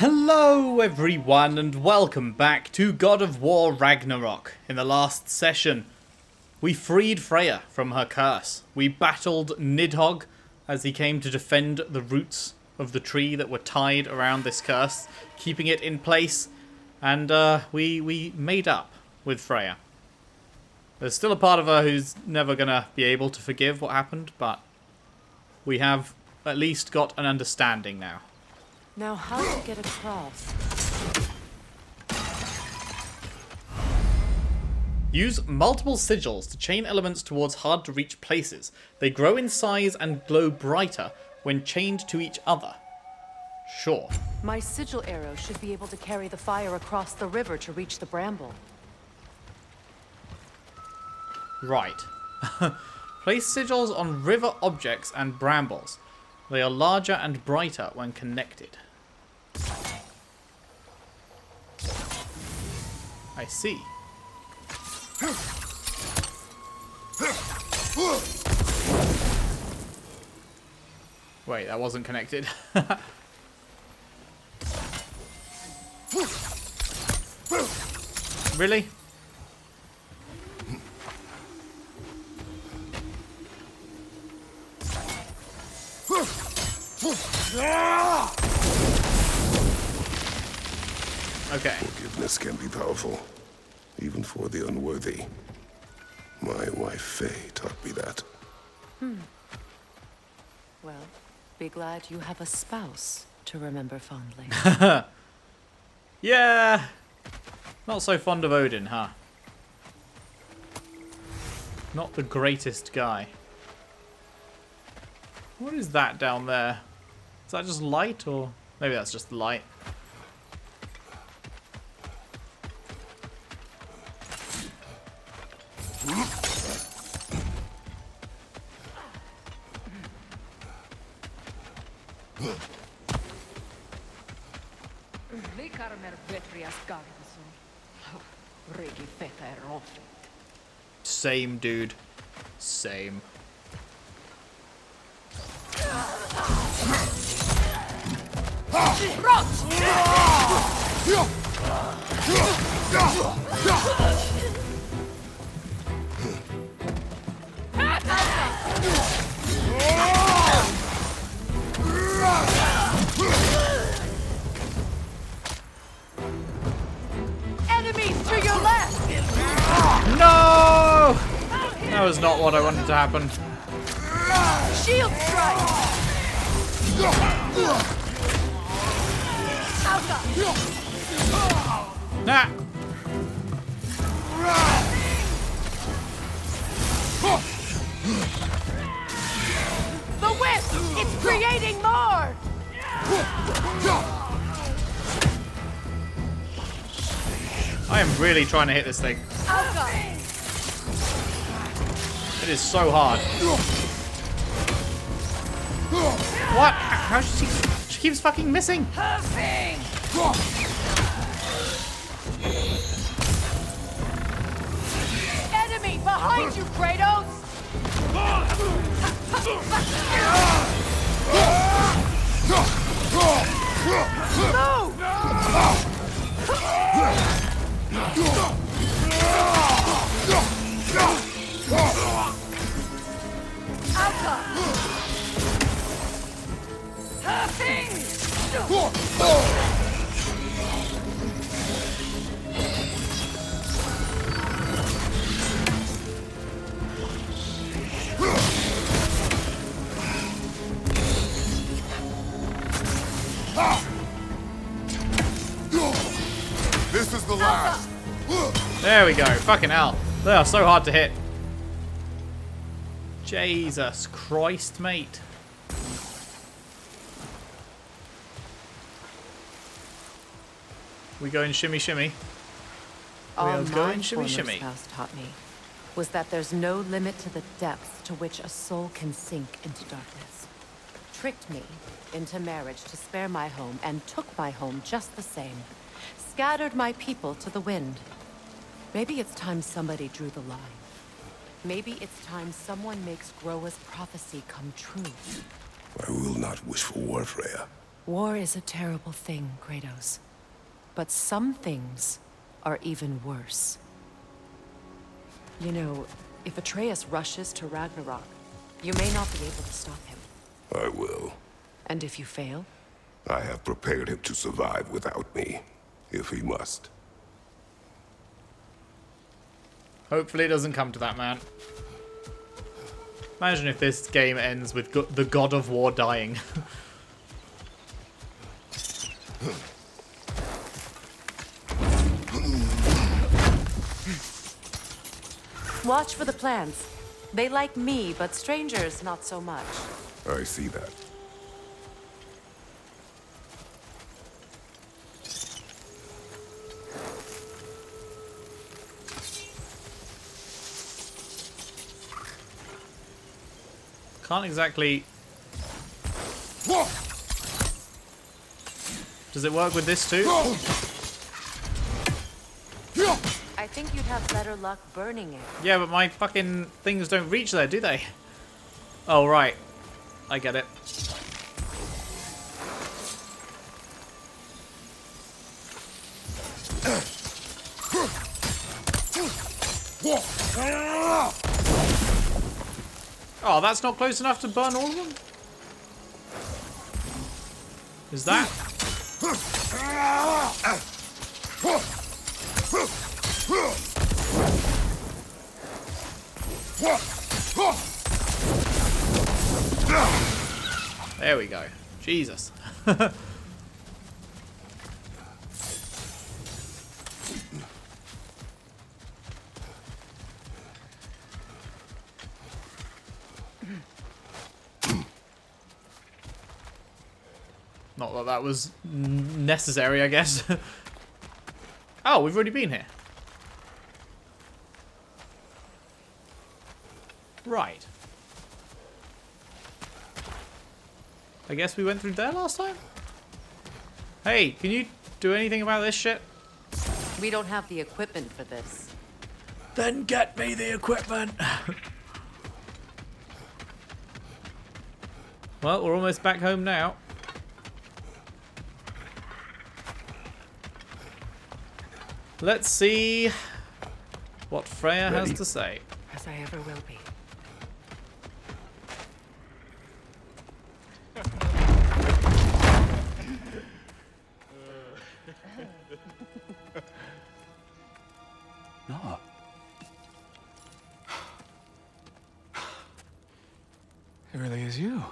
Hello everyone and welcome back to God of War Ragnarok. In the last session, we freed Freya from her curse. We battled Nidhogg as he came to defend the roots of the tree that were tied around this curse, keeping it in place, and we made up with Freya. There's still a part of her who's never gonna be able to forgive what happened, but we have at least got an understanding now. Now how to get across? Use multiple sigils to chain elements towards hard-to-reach places. They grow in size and glow brighter when chained to each other. Sure. My sigil arrow should be able to carry the fire across the river to reach the bramble. Right. Place sigils on river objects and brambles. They are larger and brighter when connected. I see. Wait, that wasn't connected. Really? Okay. Forgiveness can be powerful, even for the unworthy. My wife Faye taught me that. Well, be glad you have a spouse to remember fondly. Yeah. Not so fond of Odin, huh? Not the greatest guy. What is that down there? Is that just light, or maybe that's just light? Same, dude. Same. Enemies to your left! No! That was not what I wanted to happen. Shield strike! Nah. The whip! It's creating more! I am really trying to hit this thing. Alka! It is so hard. What? How does she keeps fucking missing? Enemy behind you, Kratos! This is the last. There we go. Fucking hell. They are so hard to hit. Jesus Christ, mate. We going shimmy shimmy. All We'll go my and shimmy, former shimmy. spouse taught me was that there's no limit to the depths to which a soul can sink into darkness. Tricked me into marriage to spare my home and took my home just the same. Scattered my people to the wind. Maybe it's time somebody drew the line. Maybe it's time someone makes Groa's prophecy come true. I will not wish for war, Freya. War is a terrible thing, Kratos. But some things are even worse. You know, if Atreus rushes to Ragnarok, you may not be able to stop him. I will. And if you fail? I have prepared him to survive without me, if he must. Hopefully it doesn't come to that, man. Imagine if this game ends with the God of War dying. Watch for the plants. They like me, but strangers not so much. I see that. Can't exactly... Does it work with this too? I think you'd have better luck burning it. Yeah, but my fucking things don't reach there, do they? Oh, right. I get it. Oh, that's not close enough to burn all of them? Is that? There we go. Jesus. Not that that was necessary, I guess. Oh, we've already been here. Right. I guess we went through there last time? Hey, can you do anything about this shit? We don't have the equipment for this. Then get me the equipment! Well, we're almost back home now. Let's see what Freya has to say. As I ever will be. No. It really is you.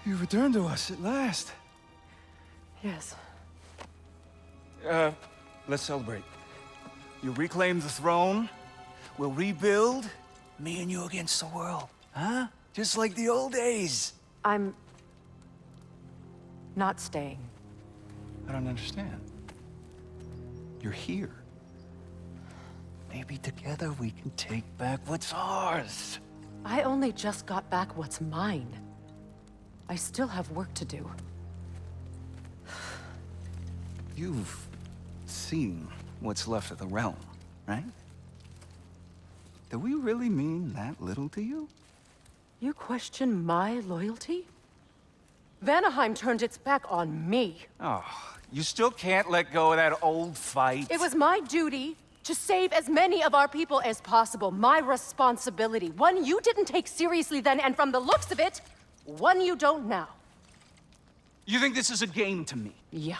You returned to us at last. Yes. Let's celebrate. You reclaim the throne. We'll rebuild. Me and you against the world. Huh? Just like the old days. I'm... not staying. I don't understand. You're here. Maybe together we can take back what's ours. I only just got back what's mine. I still have work to do. You've seen what's left of the realm, right? Do we really mean that little to you? You question my loyalty? Vanaheim turned its back on me. Oh, you still can't let go of that old fight? It was my duty to save as many of our people as possible. My responsibility. One you didn't take seriously then, and from the looks of it, one you don't now. You think this is a game to me? Yeah.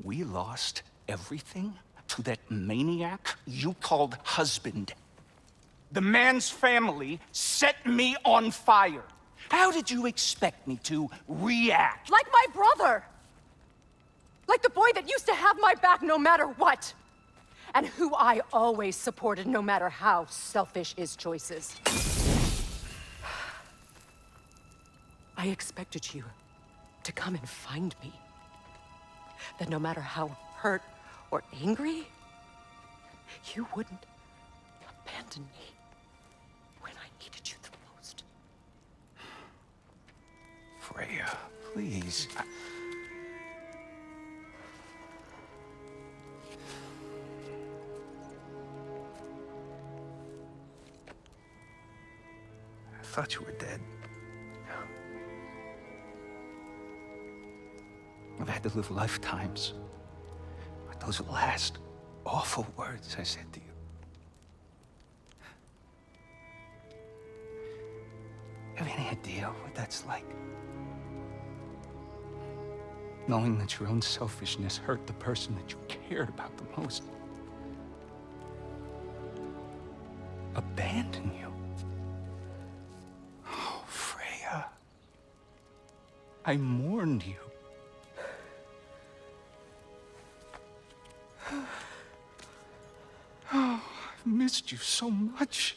We lost everything to that maniac you called husband. The man's family set me on fire. How did you expect me to react? Like my brother! Like the boy that used to have my back no matter what! And who I always supported no matter how selfish his choices. I expected you to come and find me. That no matter how hurt or angry, you wouldn't abandon me when I needed you the most. Freya, please. thought you were dead. I've had to live lifetimes with those last awful words I said to you. Have any idea what that's like? Knowing that your own selfishness hurt the person that you cared about the most. Abandon you. Oh, Freya. I mourned you. Oh, I've missed you so much.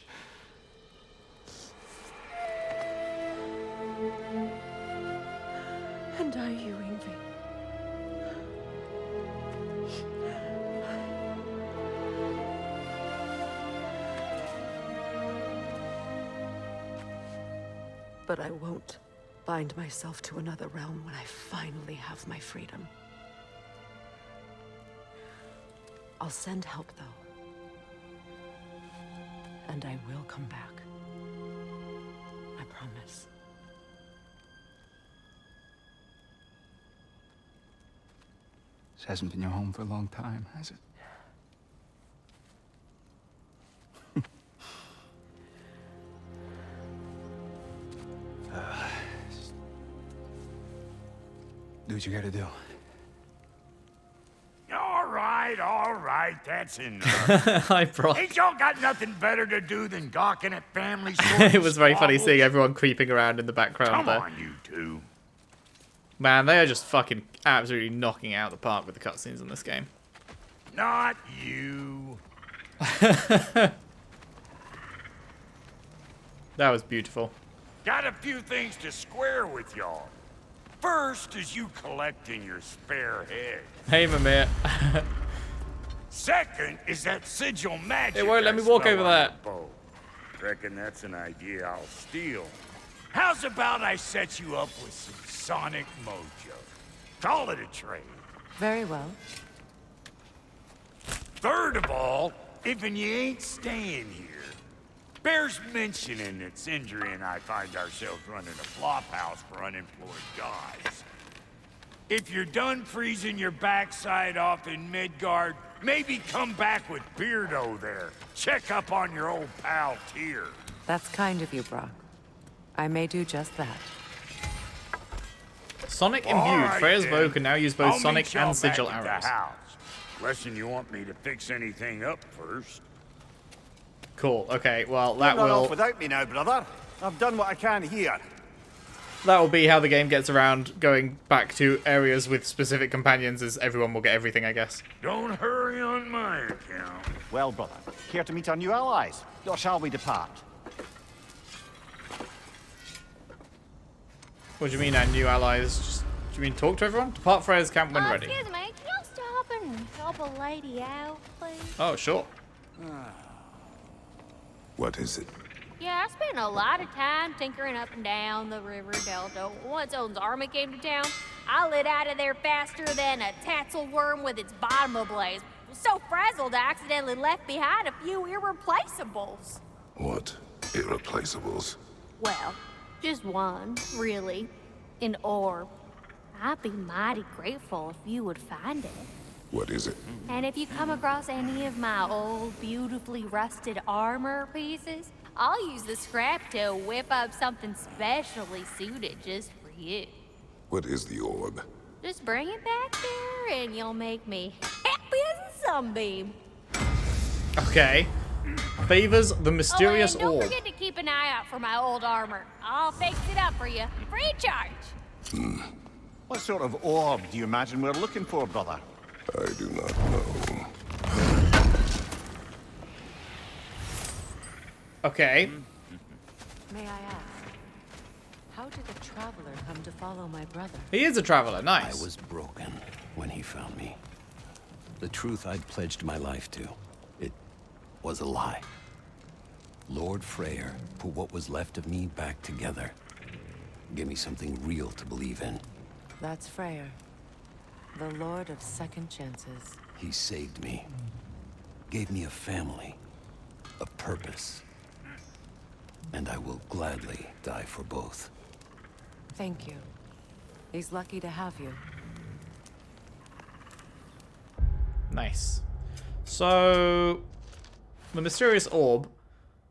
And are you, Ingvi? But I won't bind myself to another realm when I finally have my freedom. I'll send help, though. And I will come back. I promise. This hasn't been your home for a long time, has it? Do what you gotta do. All right, that's enough. Hi, Brock. Ain't y'all got nothing better to do than gawking at family It was very funny seeing everyone creeping around in the background Come there. on, you two. Man, they are just fucking absolutely knocking it out of the park with the cutscenes in this game. Not you. That was beautiful. Got a few things to square with y'all. First is you collecting your spare head. Hey, Mimir. Second is that sigil magic. It won't let I me walk smell over on that. your bow. Reckon that's an idea I'll steal. How's about I set you up with some sonic mojo? Call it a trade. Very well. Third of all, if you ain't staying here, bears mentioning that Sindri and I find ourselves running a flop house for unemployed guys. If you're done freezing your backside off in Midgard, maybe come back with Beardo there. Check up on your old pal Tyr. That's kind of you, Brock. I may do just that. Sonic All imbued. right, Freya's then. bow can now use both I'll Sonic meet y'all and Sigil back at arrows. the house. Lesson you want me to fix anything up first. Cool. Okay. Well, that Run off will without me now, brother. I've done what I can here. be how the game gets around going back to areas with specific companions. As everyone will get everything, I guess. Don't hurry on my account. Well, brother, care to meet our new allies? Or shall we depart? What do you mean, our new allies? Just, do you mean talk to everyone? Depart Freya's camp when ready. Excuse me, can you stop and help a lady out, please? Oh, sure. What is it? Yeah, I spent a lot of time tinkering up and down the river delta. Once Odin's army came to town, I lit out of there faster than a tassel worm with its bottom ablaze. Was so frazzled I accidentally left behind a few irreplaceables. What irreplaceables? Well, just one, really. An orb. I'd be mighty grateful if you would find it. What is it? And if you come across any of my old, beautifully rusted armor pieces, I'll use the scrap to whip up something specially suited just for you. What is the orb? Just bring it back there and you'll make me happy as a sunbeam. Okay. Favors the mysterious and don't orb. forget to keep an eye out for my old armor. I'll fix it up for you, free of charge. What sort of orb do you imagine we're looking for, brother? I do not know. Okay. May I ask, how did a traveler come to follow my brother? He is a traveler. I Nice. was broken when he found me. The truth I'd pledged my life to, it was a lie. Lord Freyr put what was left of me back together. Gave me something real to believe in. That's Freyr, the Lord of Second Chances. He saved me. Gave me a family. A purpose. and I will gladly die for both. Thank you. He's lucky to have you. Nice. So, the mysterious orb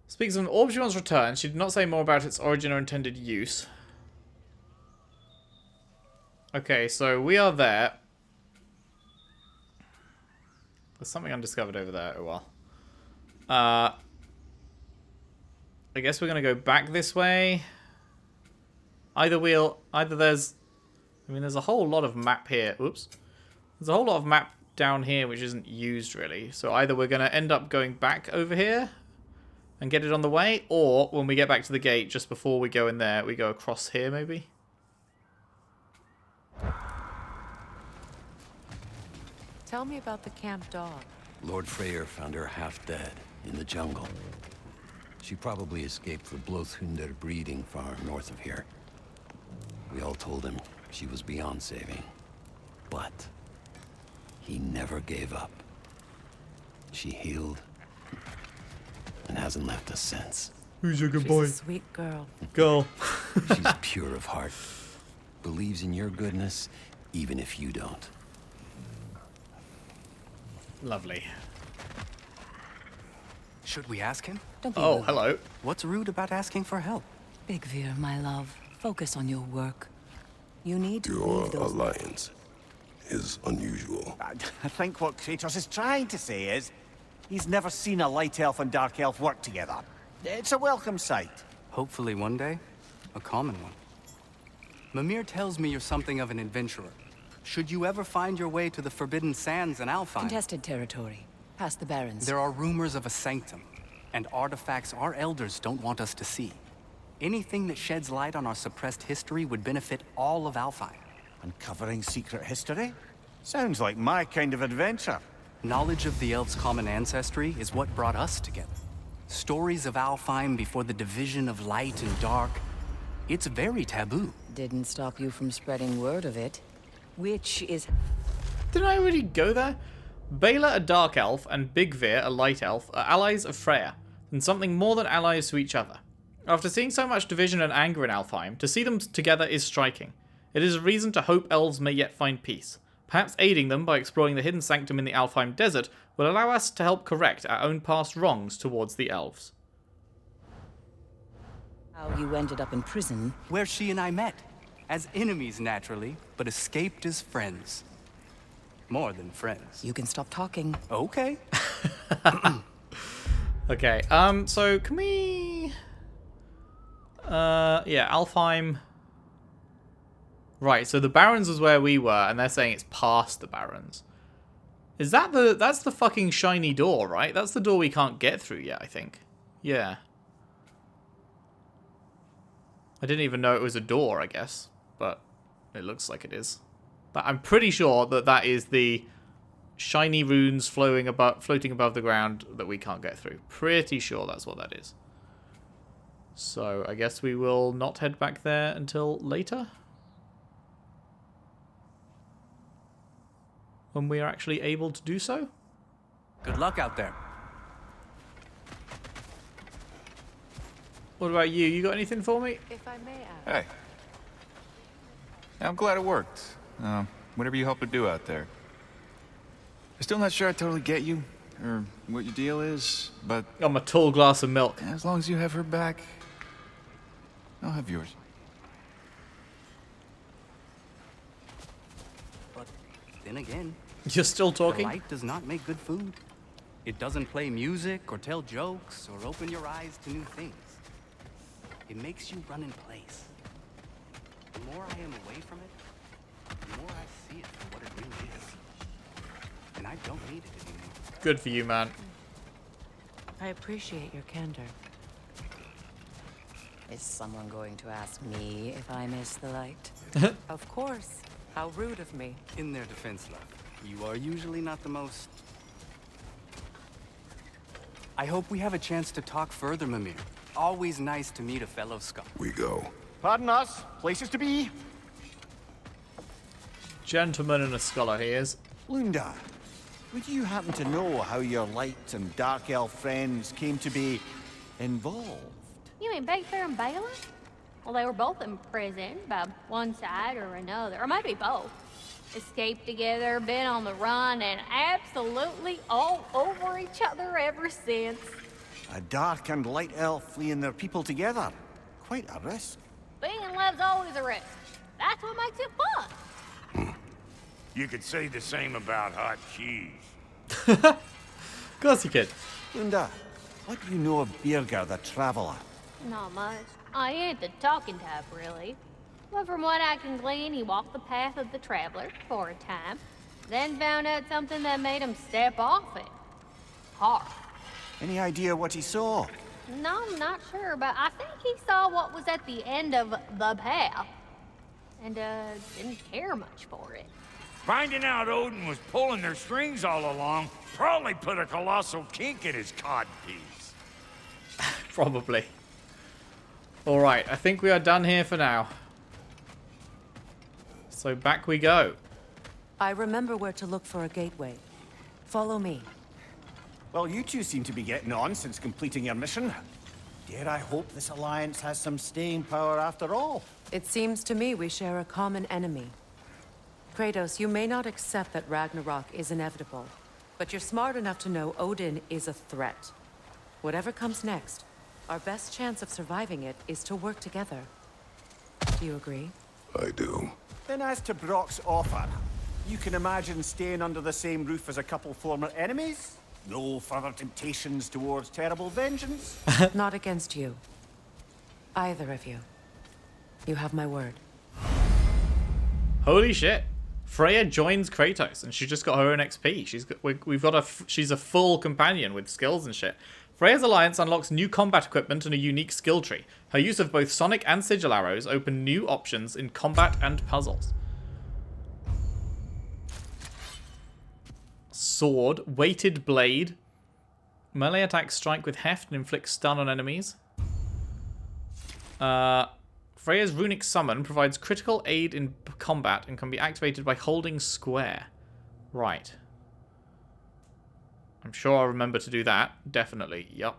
speaks of an orb she once returned. She did not say more about its origin or intended use. Okay, so we are there. There's something undiscovered over there. Oh well. I guess we're gonna go back this way. Either there's, I mean, there's a whole lot of map here. Oops. There's a whole lot of map down here which isn't used really. So either we're gonna end up going back over here and get it on the way, or when we get back to the gate, just before we go in there, we go across here maybe. Tell me about the camp dog. Lord Freyr found her half dead in the jungle. She probably escaped the Blothunder breeding farm north of here. We all told him she was beyond saving. But he never gave up. She healed and hasn't left us since. Who's your good She's boy? a sweet girl. Girl. She's pure of heart. Believes in your goodness, even if you don't. Lovely. Should we ask him? Don't be Oh, rude. hello. What's rude about asking for help? Big Veer, my love. Focus on your work. You need to Your leave those... alliance is unusual. I think what Kratos is trying to say is he's never seen a light elf and dark elf work together. It's a welcome sight. Hopefully one day, a common one. Mimir tells me you're something of an adventurer. Should you ever find your way to the Forbidden Sands in Alfheim, Contested territory. Past the Barrens. there are rumors of a sanctum, and artifacts our elders don't want us to see. Anything that sheds light on our suppressed history would benefit all of Alfheim. Uncovering secret history? Sounds like my kind of adventure. Knowledge of the elves' common ancestry is what brought us together. Stories of Alfheim before the division of light and dark. It's very taboo. Didn't stop you from spreading word of it. Which is... Didn't I already go there? Bela, a dark elf, and Big Veer, a light elf, are allies of Freya, and something more than allies to each other. After seeing so much division and anger in Alfheim, to see them together is striking. It is a reason to hope elves may yet find peace. Perhaps aiding them by exploring the hidden sanctum in the Alfheim desert will allow us to help correct our own past wrongs towards the elves. How you ended up in prison. Where she and I met. As enemies, naturally, but escaped as friends. More than friends. You can stop talking. Okay. Okay, so can we... yeah, Alfheim... Right, so the Barrens is where we were, and they're saying it's past the Barrens. Is that the... That's the fucking shiny door, right? That's the door we can't get through yet, I think. Yeah. I didn't even know it was a door, I guess. But it looks like it is. But I'm pretty sure that that is the shiny runes floating above the ground that we can't get through. Pretty sure that's what that is. So I guess we will not head back there until later. When we are actually able to do so. Good luck out there. What about you? You got anything for me? If I may ask... Hey. I'm glad it worked. Whatever you helped to do out there. I'm still not sure I totally get you, or what your deal is, but Got my tall glass of milk. as long as you have her back, I'll have yours. But then again, You're still the talking? light does not make good food. It doesn't play music or tell jokes or open your eyes to new things. It makes you run in place. The more I am away from it, the more I see it for what it really is. And I don't need it anymore. Good for you, man. I appreciate your candor. Is someone going to ask me if I miss the light? Of course. How rude of me. In their defense, love, you are usually not the most... I hope we have a chance to talk further, Mimir. Always nice to meet a fellow scholar. We go. Pardon us, places to be. Gentleman and a scholar he is. Lunda, would you happen to know how your light and dark elf friends came to be involved? You mean Big Bear and Baylor? Well, they were both in prison by one side or another, or maybe both. Escaped together, been on the run, and absolutely all over each other ever since. A dark and light elf fleeing their people together. Quite a risk. Being in love's always a risk. That's what makes it fun. You could say the same about hot cheese. Of course you could. Lunda, what do you know of Birger the Traveler? Not much. I ain't the talking type, really. But from what I can glean, he walked the path of the traveler for a time, then found out something that made him step off it. Hard. Any idea what he saw? No, I'm not sure, but I think he saw what was at the end of the path. And, didn't care much for it. Finding out Odin was pulling their strings all along probably put a colossal kink in his codpiece. Probably. Alright, I think we are done here for now. So back we go. I remember where to look for a gateway. Follow me. Well, you two seem to be getting on since completing your mission. Dare I hope this alliance has some staying power after all? It seems to me we share a common enemy. Kratos, you may not accept that Ragnarok is inevitable, but you're smart enough to know Odin is a threat. Whatever comes next, our best chance of surviving it is to work together. Do you agree? I do. Then as to Brock's offer, you can imagine staying under the same roof as a couple former enemies? No further temptations towards terrible vengeance? Not against you. Either of you. You have my word. Holy shit. Freya joins Kratos and she just got her own XP. She's a full companion with skills and shit. Freya's alliance unlocks new combat equipment and a unique skill tree. Her use of both sonic and sigil arrows open new options in combat and puzzles. Sword, weighted blade. Melee attacks strike with heft and inflict stun on enemies. Freya's runic summon provides critical aid in combat and can be activated by holding square. Right. I'm sure I'll remember to do that. Definitely. Yup.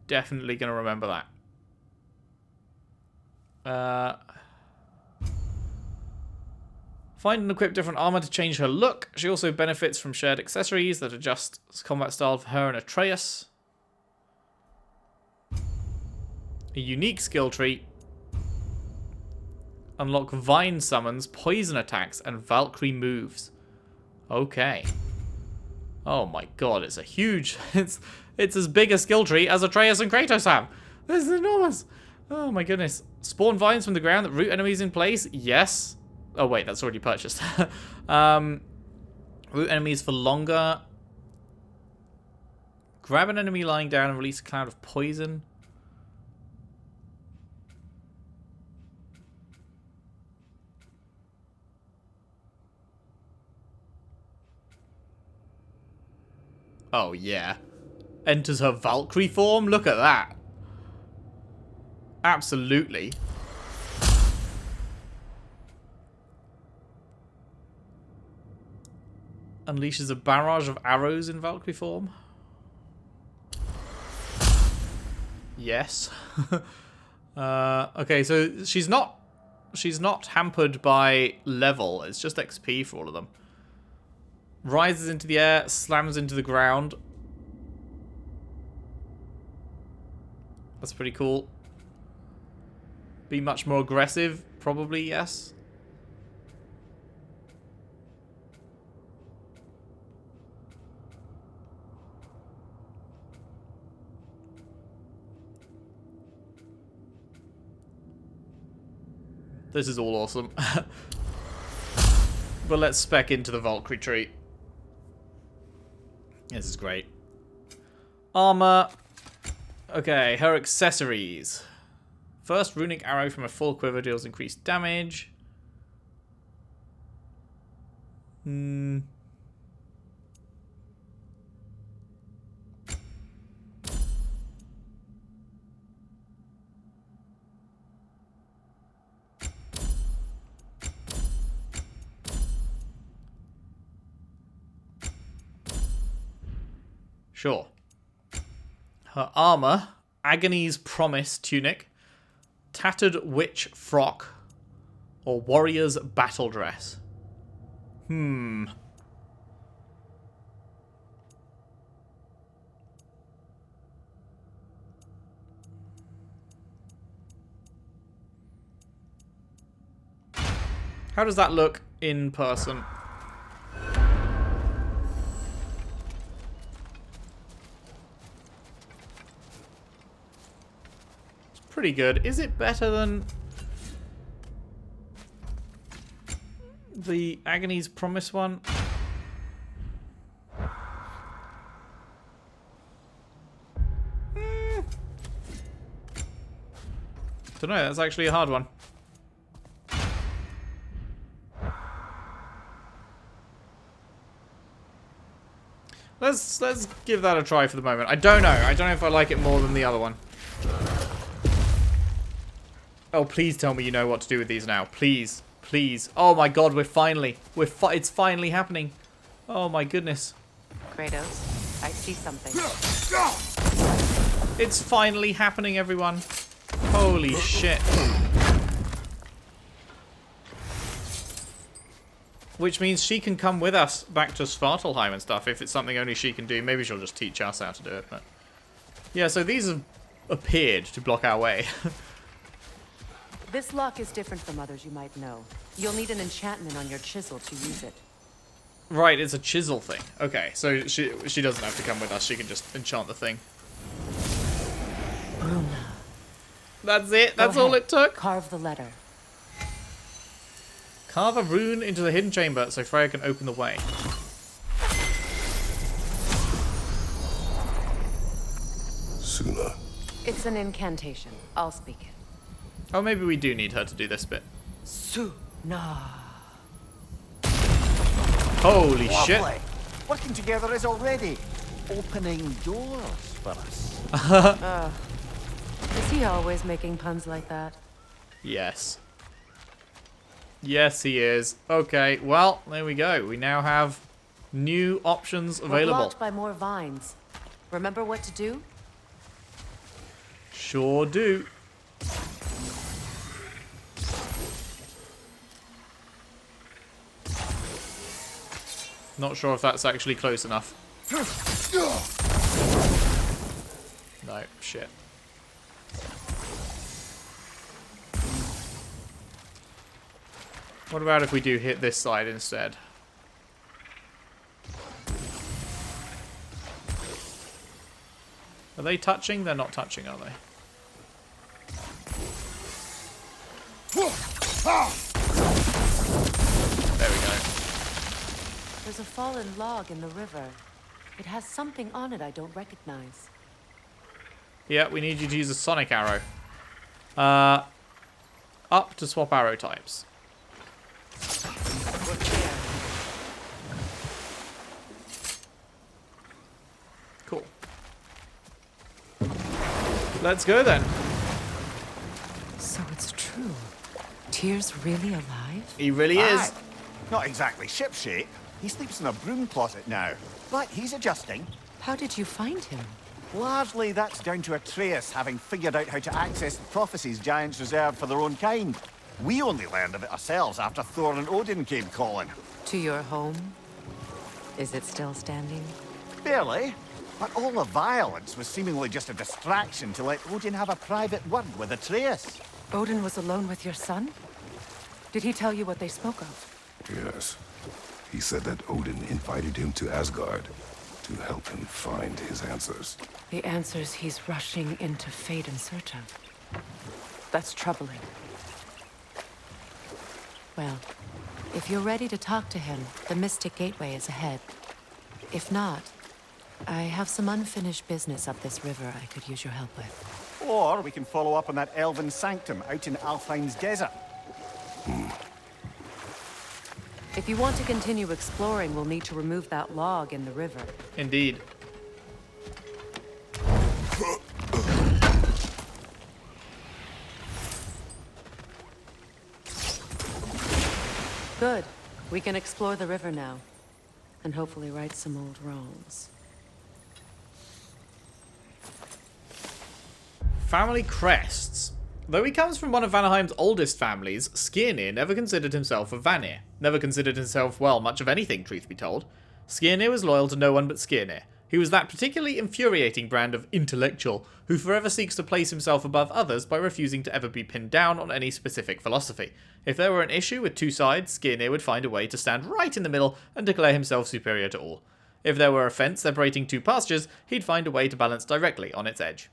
Definitely going to remember that. Find and equip different armor to change her look. She also benefits from shared accessories that adjust combat style for her and Atreus. A unique skill tree. Unlock vine summons, poison attacks, and Valkyrie moves. Okay. Oh my god, it's a huge... It's as big a skill tree as Atreus and Kratos have. This is enormous. Oh my goodness. Spawn vines from the ground that root enemies in place? Yes. Oh wait, that's already purchased. Root enemies for longer. Grab an enemy lying down and release a cloud of poison. Oh yeah. Enters her Valkyrie form? Look at that. Absolutely. Unleashes a barrage of arrows in Valkyrie form. Yes. Okay, so she's not hampered by level. It's just XP for all of them. Rises into the air, slams into the ground. That's pretty cool. Be much more aggressive, probably, yes. This is all awesome. But let's spec into the Valkyrie tree. This is great. Armor. Okay, her accessories. First runic arrow from a full quiver deals increased damage. Sure. Her armor Agony's Promise tunic, Tattered Witch frock, or Warrior's battle dress. How does that look in person? It's pretty good. Is it better than the Agony's Promise one? Don't know, that's actually a hard one. Let's give that a try for the moment. I don't know. I don't know if I like it more than the other one. Oh, please tell me you know what to do with these now. Please. Please. Oh my god, it's finally happening. Oh my goodness. Kratos, I see something. It's finally happening, everyone. Holy shit. Which means she can come with us back to Svartalheim and stuff if it's something only she can do. Maybe she'll just teach us how to do it. But yeah, so these have appeared to block our way. This lock is different from others you might know. You'll need an enchantment on your chisel to use it. Right, it's a chisel thing. Okay, so she doesn't have to come with us. She can just enchant the thing. Bruna. That's it. That's all it took. Carve the letter. Carve a rune into the hidden chamber so Freya can open the way. Suna. It's an incantation. I'll speak it. Oh, maybe we do need her to do this bit. Suna. Holy shit. Lovely. Working together is already opening doors for us. Is he always making puns like that? Yes. Yes, he is. Okay, well, there we go. We now have new options We're available. blocked by more vines. Remember what to do? Sure do. Not sure if that's actually close enough. No, shit. What about if we do hit this side instead? Are they touching? They're not touching, are they? There we go. There's a fallen log in the river. It has something on it I don't recognize. Yeah, we need you to use a sonic arrow. Up to swap arrow types. Look here. Cool. Let's go then. So it's true. Tyr's really alive? He really is. Aye. Not exactly shipshape. He sleeps in a broom closet now. But he's adjusting. How did you find him? Largely, that's down to Atreus having figured out how to access the prophecies giants reserved for their own kind. We only learned of it ourselves after Thor and Odin came calling. To your home? Is it still standing? Barely. But all the violence was seemingly just a distraction to let Odin have a private word with Atreus. Odin was alone with your son? Did he tell you what they spoke of? Yes. He said that Odin invited him to Asgard to help him find his answers. The answers he's rushing into fate in search of. That's troubling. Well, if you're ready to talk to him, the Mystic Gateway is ahead. If not, I have some unfinished business up this river I could use your help with. Or we can follow up on that elven sanctum out in Alfheim's desert. If you want to continue exploring, we'll need to remove that log in the river. Indeed. Good. We can explore the river now. And hopefully right some old wrongs. Family crests. Though he comes from one of Vanaheim's oldest families, Skirnir never considered himself a Vanir. Never considered himself, well, much of anything, truth be told. Skirnir was loyal to no one but Skirnir. He was that particularly infuriating brand of intellectual who forever seeks to place himself above others by refusing to ever be pinned down on any specific philosophy. If there were an issue with two sides, Skirnir would find a way to stand right in the middle and declare himself superior to all. If there were a fence separating two pastures, he'd find a way to balance directly on its edge.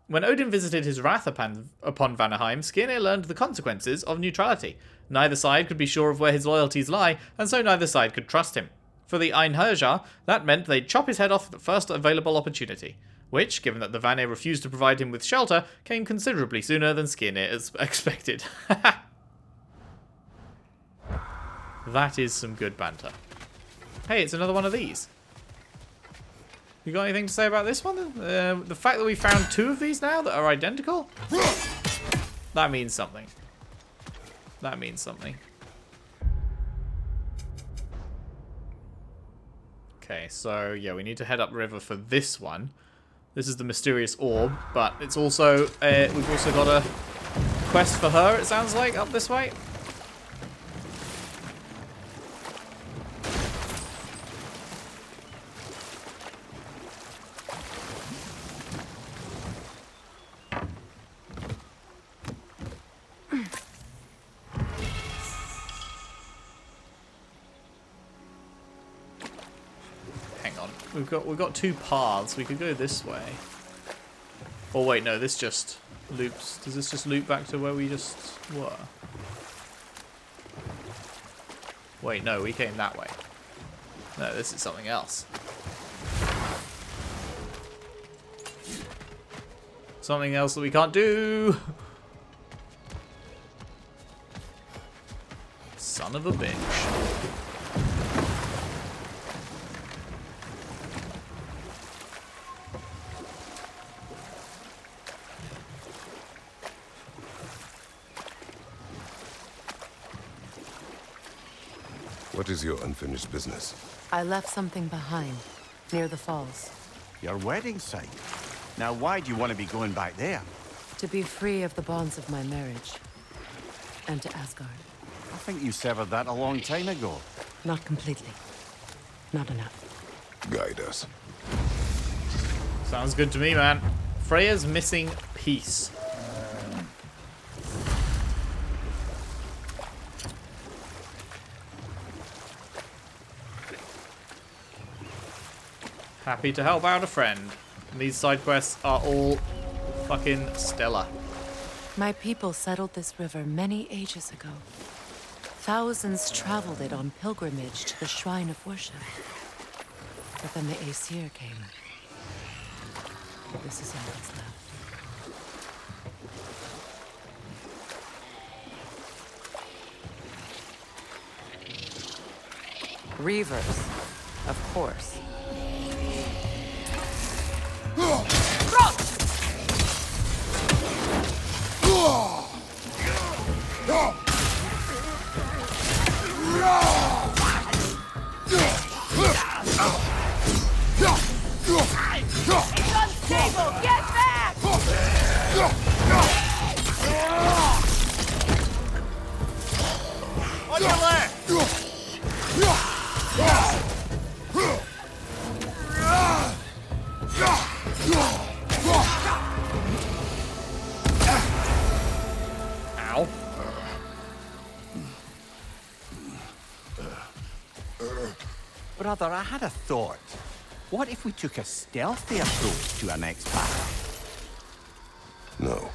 When Odin visited his wrath upon Vanaheim, Skirnir learned the consequences of neutrality. Neither side could be sure of where his loyalties lie, and so neither side could trust him. For the Einherjar, that meant they'd chop his head off at the first available opportunity, which, given that the Vanir refused to provide him with shelter, came considerably sooner than Skirnir expected. That is some good banter. Hey, it's another one of these. You got anything to say about this one? The fact that we found two of these now that are identical? That means something. That means something. Okay, so yeah, we need to head upriver for this one. This is the mysterious orb, but it's also we've also got a quest for her, it sounds like, up this way. We've got two paths. We could go this way. Oh wait, no, this just loops. Does this just loop back to where we just were? Wait, no, we came that way. No, this is something else. Something else that we can't do. Son of a bitch. What is your unfinished business? I left something behind, near the falls. Your wedding site. Now, why do you want to be going back there? To be free of the bonds of my marriage. And to Asgard. I think you severed that a long time ago. Not completely. Not enough. Guide us. Sounds good to me, man. Freya's missing piece. Happy to help out a friend. And these side quests are all fucking stellar. My people settled this river many ages ago. Thousands traveled it on pilgrimage to the shrine of worship. But then the Aesir came. This is all that's left. Reavers, of course. It's unstable! Get back! On your left! Ow. Brother, I had a thought. What if we took a stealthy approach to our next battle? No.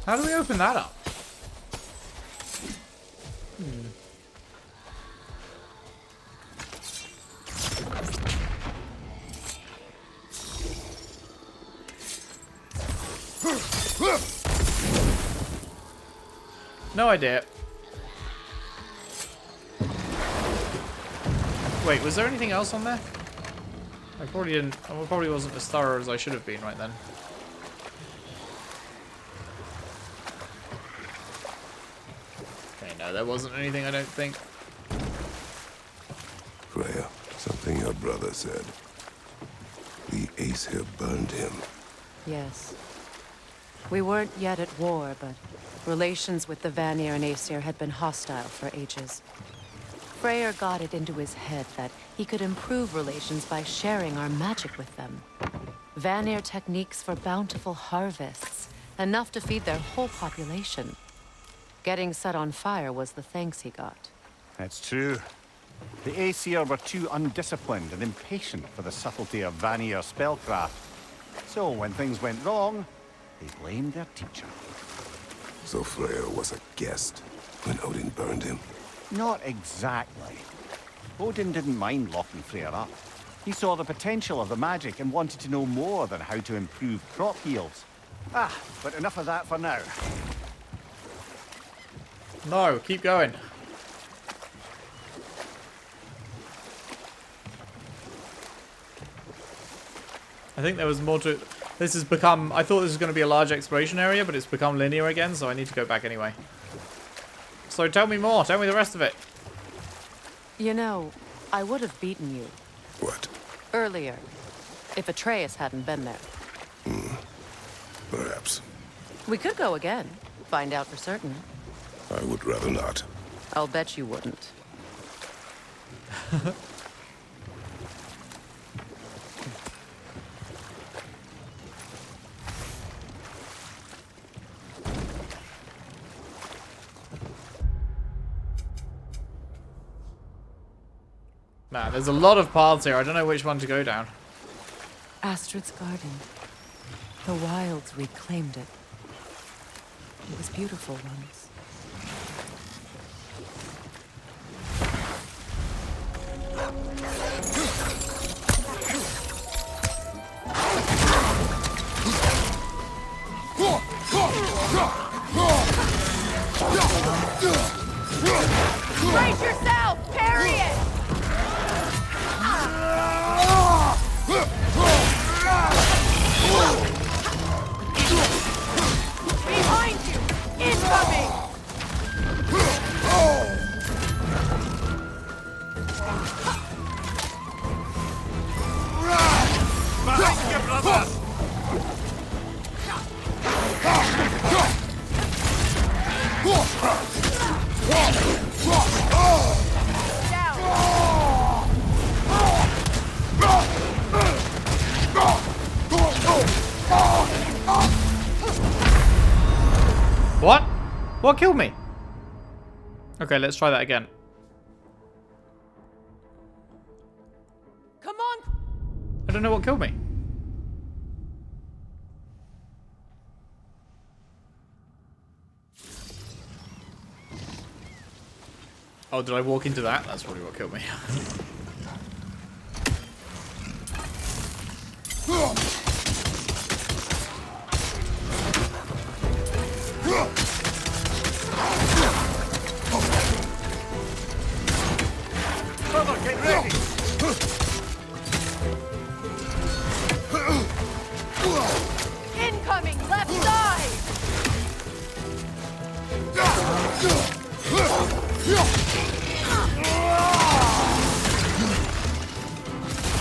How do we open that up? No idea. Wait, was there anything else on there? I probably wasn't as thorough as I should have been right then. Okay, no, there wasn't anything, I don't think. brother said. The Aesir burned him. Yes. We weren't yet at war, but relations with the Vanir and Aesir had been hostile for ages. Freyr got it into his head that he could improve relations by sharing our magic with them. Vanir techniques for bountiful harvests, enough to feed their whole population. Getting set on fire was the thanks he got. That's true. The Aesir were too undisciplined and impatient for the subtlety of Vanir spellcraft. So when things went wrong, they blamed their teacher. So Freyr was a guest when Odin burned him? Not exactly. Odin didn't mind locking Freyr up. He saw the potential of the magic and wanted to know more than how to improve crop yields. But enough of that for now. No, keep going. I think there was more to... This has become... I thought this was going to be a large exploration area, but it's become linear again, so I need to go back anyway. So tell me more. Tell me the rest of it. You know, I would have beaten you. What? Earlier, if Atreus hadn't been there. Perhaps. We could go again. Find out for certain. I would rather not. I'll bet you wouldn't. Man, there's a lot of paths here. I don't know which one to go down. Astrid's garden. The wilds reclaimed it. It was beautiful once. Brace yourself! Parry it! Behind you! Incoming! Behind you, brother! What? What killed me? Okay, let's try that again. Come on! I don't know what killed me. Oh, did I walk into that? That's probably what killed me. Brother, get ready! Incoming! Left side!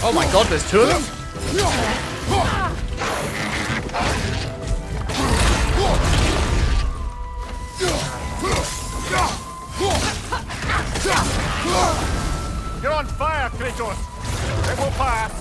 Oh my god, there's two of them? You're on fire, Kratos! It will pass!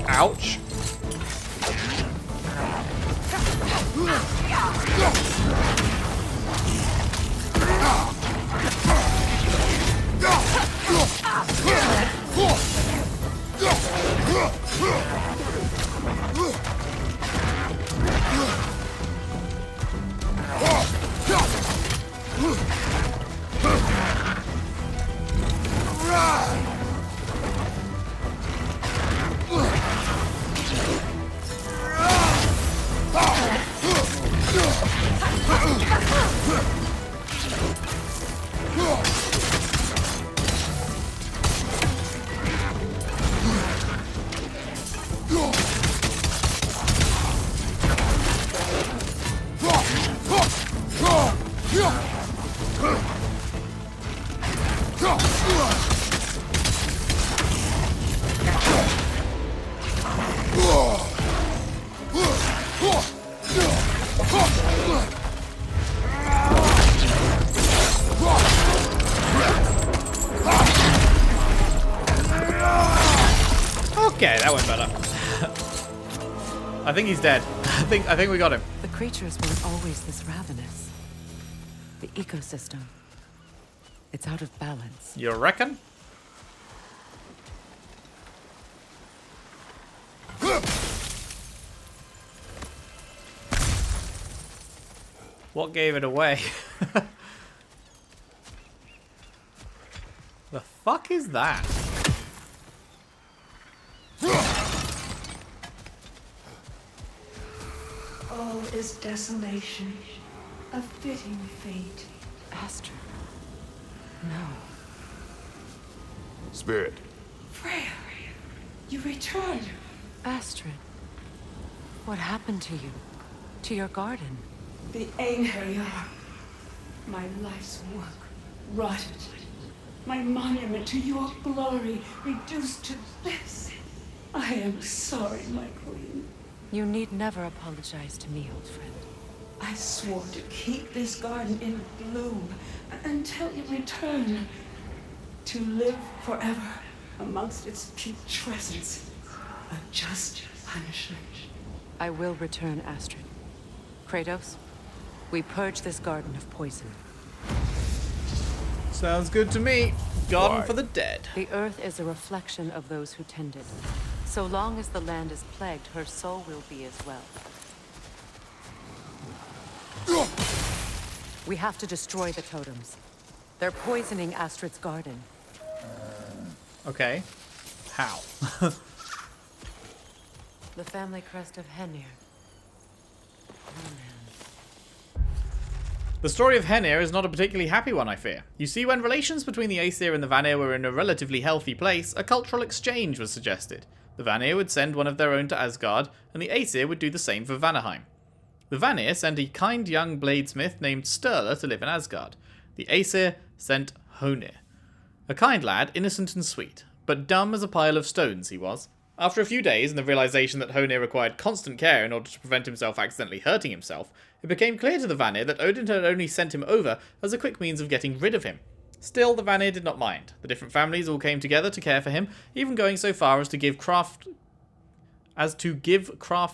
Ouch. Okay, that went better. I think he's dead. I think we got him. The creatures weren't always this ravenous. The ecosystem. It's out of balance. You reckon? What gave it away? The fuck is that? All is desolation, a fitting fate. Astrid. No. Spirit. Freya, you return. Astrid. What happened to you? To your garden? The Einherjar. My life's work rotted. My monument to your glory reduced to this. I am sorry, my queen. You need never apologize to me, old friend. I swore to keep this garden in bloom until you return. To live forever amongst its putrescence. A just punishment. I will return, Astrid. Kratos, we purge this garden of poison. Sounds good to me. Garden Why? for the dead. The earth is a reflection of those who tend it. So long as the land is plagued, her soul will be as well. We have to destroy the totems. They're poisoning Astrid's garden. Okay. How? The family crest of Henir. Oh man. The story of Henir is not a particularly happy one, I fear. You see, when relations between the Aesir and the Vanir were in a relatively healthy place, a cultural exchange was suggested. The Vanir would send one of their own to Asgard, and the Aesir would do the same for Vanaheim. The Vanir sent a kind young bladesmith named Sturla to live in Asgard. The Aesir sent Honir. A kind lad, innocent and sweet, but dumb as a pile of stones he was. After a few days and the realization that Honir required constant care in order to prevent himself accidentally hurting himself, it became clear to the Vanir that Odin had only sent him over as a quick means of getting rid of him. Still, the Vanir did not mind. The different families all came together to care for him, even going so far as to give Kraft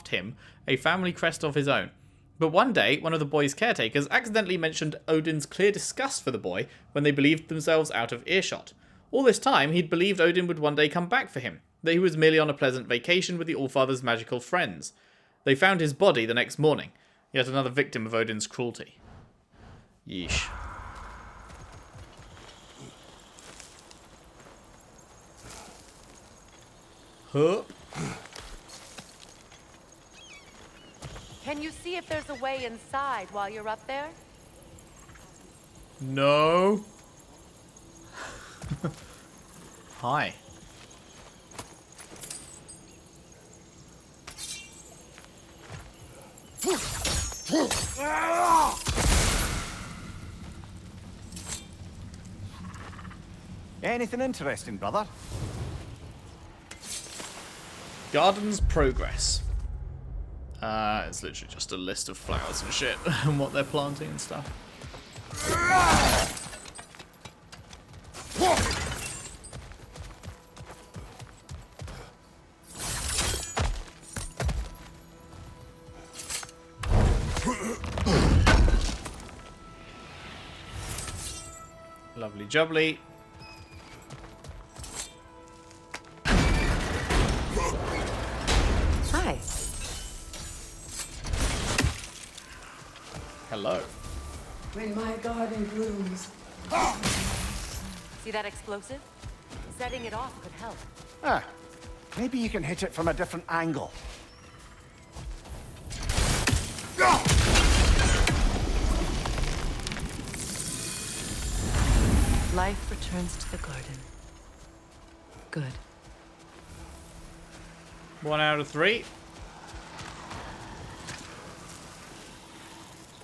him a family crest of his own. But one day, one of the boy's caretakers accidentally mentioned Odin's clear disgust for the boy when they believed themselves out of earshot. All this time, he'd believed Odin would one day come back for him, that he was merely on a pleasant vacation with the Allfather's magical friends. They found his body the next morning, yet another victim of Odin's cruelty. Yeesh. Huh? Can you see if there's a way inside while you're up there? No. Hi. Anything interesting, brother? Garden's progress. It's literally just a list of flowers and shit and what they're planting and stuff. Lovely jubbly. Hi. Hello. When my garden blooms, See that explosive? Setting it off could help. Ah, maybe you can hit it from a different angle. Life returns to the garden. Good. 1 out of 3.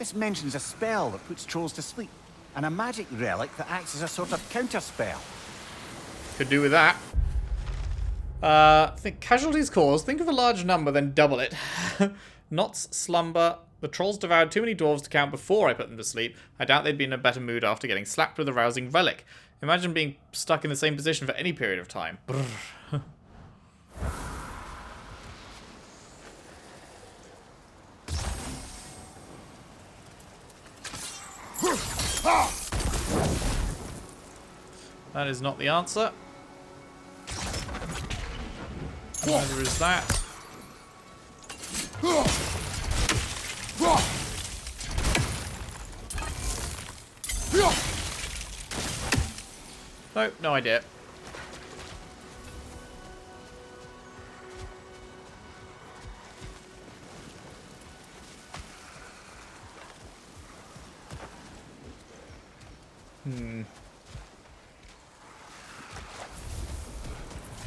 This mentions a spell that puts trolls to sleep. and a magic relic that acts as a sort of counterspell. Could do with that. Think casualties caused. Think of a large number, then double it. Knots slumber. The trolls devoured too many dwarves to count before I put them to sleep. I doubt they'd be in a better mood after getting slapped with a rousing relic. Imagine being stuck in the same position for any period of time. Brrr. That is not the answer. Neither is that. Nope, no idea.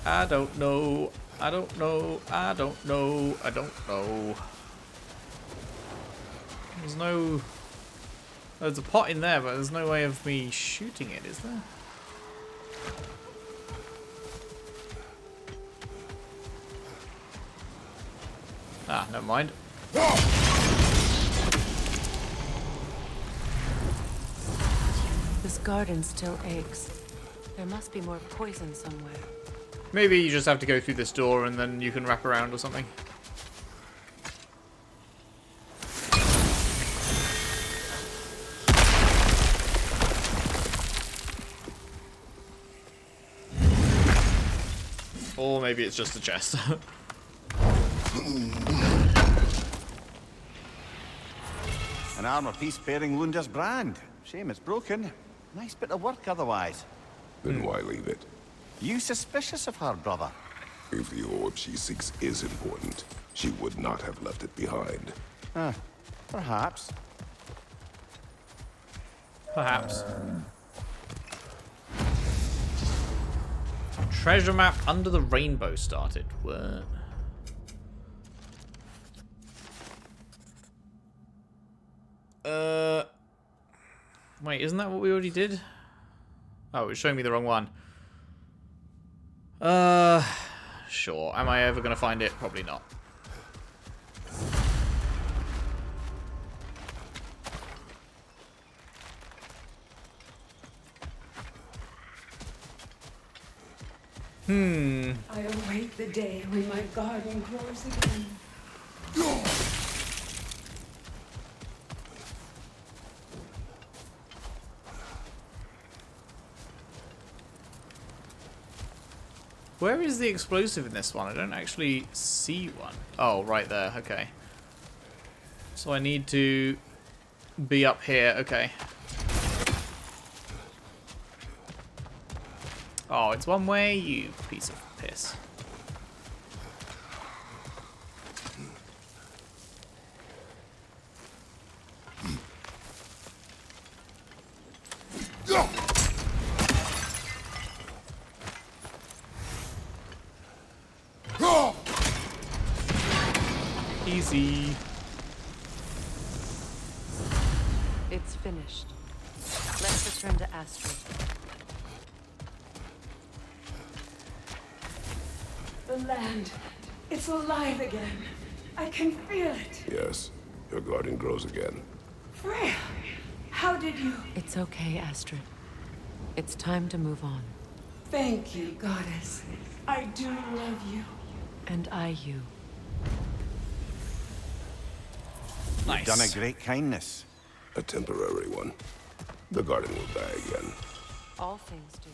I don't know. I don't know. I don't know. I don't know. There's no... There's a pot in there, but there's no way of me shooting it, is there? Ah, never mind. This garden still aches. There must be more poison somewhere. Maybe you just have to go through this door and then you can wrap around or something. Or maybe it's just a chest. An armor piece bearing Lunda's brand. Shame it's broken. Nice bit of work otherwise. Then why leave it? You suspicious of her, brother? If the orb she seeks is important, she would not have left it behind. Perhaps. Perhaps. Treasure map under the rainbow started. What? Wait, isn't that what we already did? Oh, it's showing me the wrong one. Sure. Am I ever gonna find it? Probably not. I await the day when my garden grows again. Where is the explosive in this one? I don't actually see one. Oh, right there. Okay. So I need to be up here. Okay. Oh, it's one way, you piece of piss. Easy. It's finished. Let's return to Astrid. The land, it's alive again. I can feel it. Yes, your garden grows again. Freya, how did you... It's okay, Astrid. It's time to move on. Thank you, goddess. I do love you. And I you. Nice. Done a great kindness. A temporary one. The garden will die again. All things do.